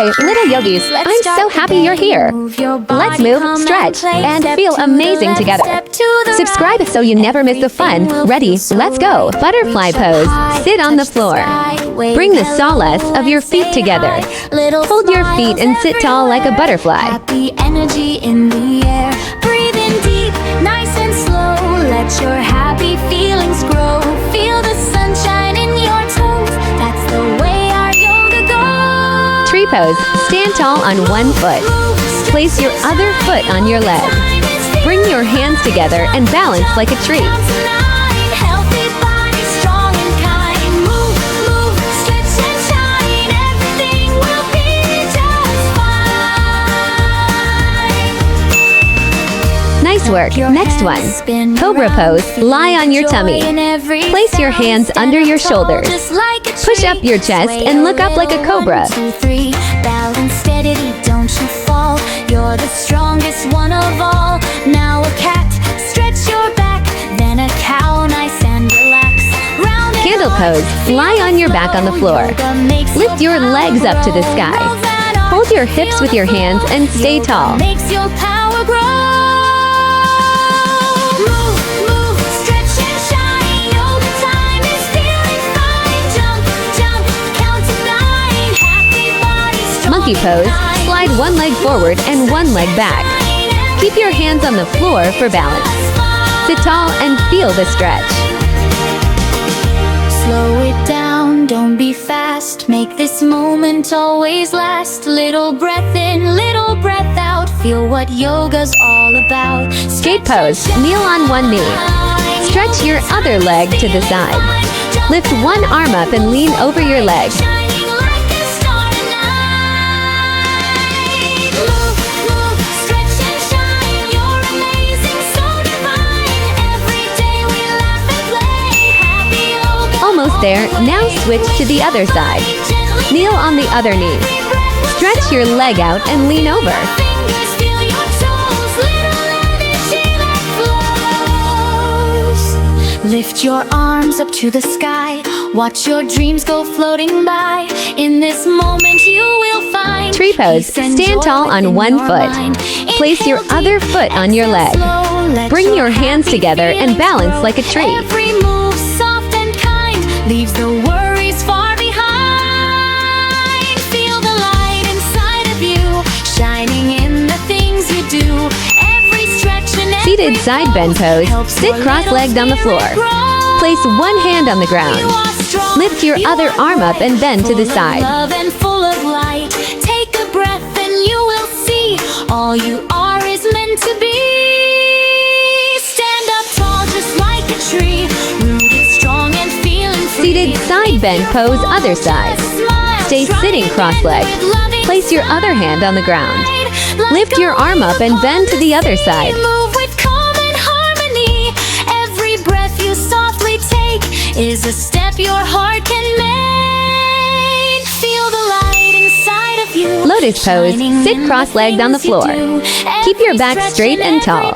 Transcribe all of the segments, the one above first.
Hi, little yogis. I'm so happy you're here. Let's move, stretch, and feel amazing together. Subscribe so you never miss the fun. Ready? Let's go. Butterfly pose. Sit on the floor. Bring the soles of your feet together. Hold your feet and sit tall like a butterfly. Happy energy in the air. Breathe in deep, nice and slow. Let your happy feelings grow. Feel the sunshine in your toes. That's the way our yoga goes. Tree pose. Stand tall on one foot. Place your other foot on your leg. Bring your hands together and balance like a tree. Nice work. Next one. Cobra pose. Lie on your tummy. Place your hands under your shoulders. Push up your chest and look up like a cobra. 1, 2, 3. Balance steadily, don't you fall. You're the strongest one of all. Now a cat, stretch your back. Then a cow, nice and relax. Round and Candle pose. Lie on your back on the floor. Lift your legs up to the sky. Hold your hips with your hands and stay tall. Makes your power grow. Monkey pose. Slide one leg forward and one leg back. Keep your hands on the floor for balance. Sit tall and feel the stretch. Slow it down, don't be fast. Make this moment always last. Little breath in, little breath out. Feel what yoga's all about. Skate pose. Kneel on one knee. Stretch your other leg to the side. Lift one arm up and lean over your leg. Almost there. Now switch to the other side. Kneel on the other knee. Stretch your leg out and lean over. Lift your arms up to the sky. Watch your dreams go floating by. In this moment you will find Tree pose. Stand tall on one foot. Place your other foot on your leg. Bring your hands together and balance like a tree. Every move soft and kind leaves the worries far behind. Feel the light inside of you, shining in the things you do. Every stretch and every Seated side bend pose. Sit cross-legged on the floor. Place one hand on the ground. Lift your other arm up and bend to the side. Love and full of light. Take a breath and you will see all you are is meant to be. Stand up tall just like a tree, rooted strong and feeling free. Seated side bend pose, other side. Stay sitting cross-legged. Place your other hand on the ground. Lift your arm up and bend to the other side. Move with calm and harmony. Every breath you softly take is a step your heart can make. Feel the light inside of you. Lotus pose. Sit cross-legged on the floor. Keep your back straight and tall.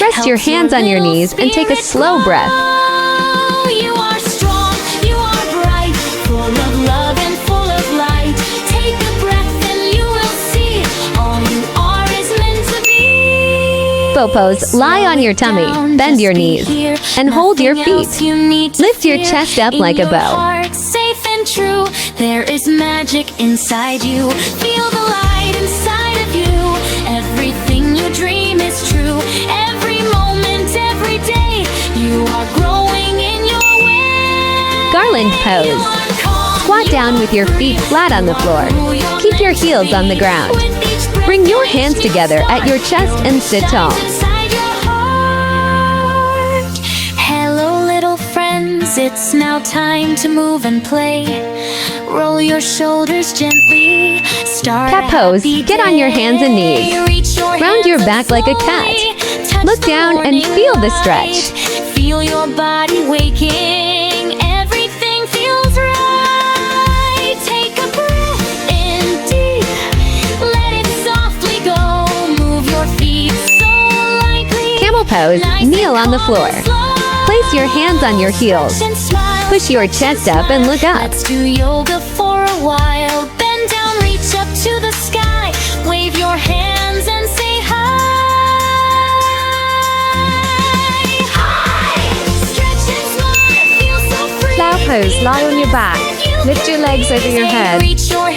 Rest your hands on your knees and take a slow breath. You are strong, you are bright, full of love and full of light. Take a breath and you will see all you are is meant to be. Bow pose. Lie on your tummy. Bend your knees and hold your feet. Lift your chest up like a bow. Safe and true, there is magic inside you. Feel the light inside of you. Everything you dream is true. Every moment, every day, you are growing in your way. Garland pose. Squat down with your feet flat on the floor. Keep your heels on the ground. Bring your hands together at your chest and sit tall. Hello, little friends, it's now time to move and play. Roll your shoulders gently. Start Cat pose. Get on your hands and knees. Round your back like a cat. Look down and feel the stretch. Feel your body waking. Everything feels right. Take a breath in deep. Let it softly go. Move your feet so lightly. Camel pose. Kneel on the floor. Place your hands on your heels. Push your chest up and look up. Let's do yoga for a while. Bend down, reach up to pose, lie on your back. Lift your legs over your head.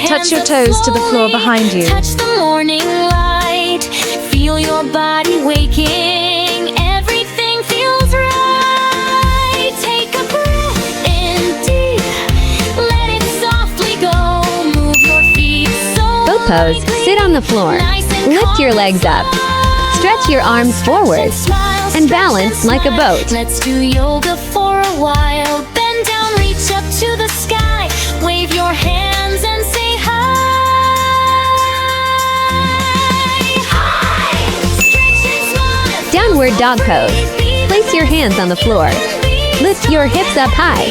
Touch your toes to the floor behind you. Touch the morning light. Feel your body waking. Everything feels right. Take a breath in deep. Let it softly go. Move your feet so Boat pose. Sit on the floor. Lift your legs up. Stretch your arms forward and balance like a boat. Let's do yoga for a while. Bend down, reach up to the sky. Wave your hands and say hi. Hi. Stretch and smile. Downward dog pose. Place your hands on the floor. Lift your hips up high.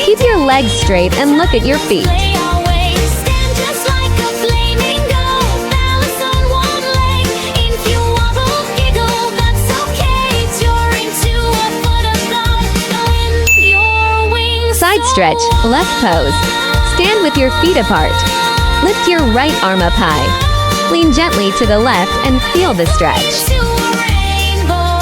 Keep your legs straight and look at your feet. Stand just like a flamingo. Balance on one leg. If you wobble, giggle, that's okay. Soaring to a butterfly. When your wings Side stretch. Left pose. Stand with your feet apart. Lift your right arm up high. Lean gently to the left and feel the stretch. to a rainbow.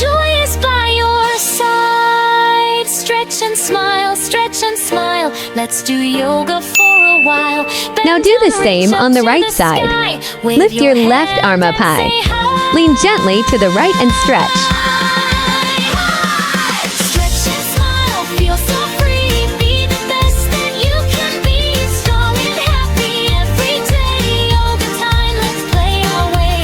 Joy is by your side. Stretch and smile, stretch and smile. Let's do yoga for a while. Bend Now do the down, same reach on the up to right the side. sky. Wave Lift your left hands arm up and high. say hi. Lean gently to the right and stretch. Stretch and smile, feel so free. Be the best that you can be. Strong and happy every day. Yoga time, let's play our way.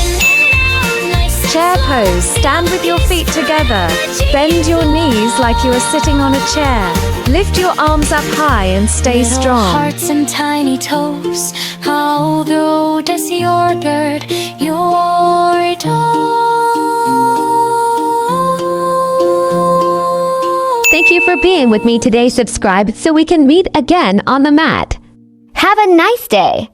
In and out, nice and Chair slow. pose. Stand with your feet together. Bend your knees like you are sitting on a chair. Lift your arms up high and stay Little strong. hearts and tiny toes. How low does your gird your toe? Thank you for being with me today. Subscribe so we can meet again on the mat. Have a nice day.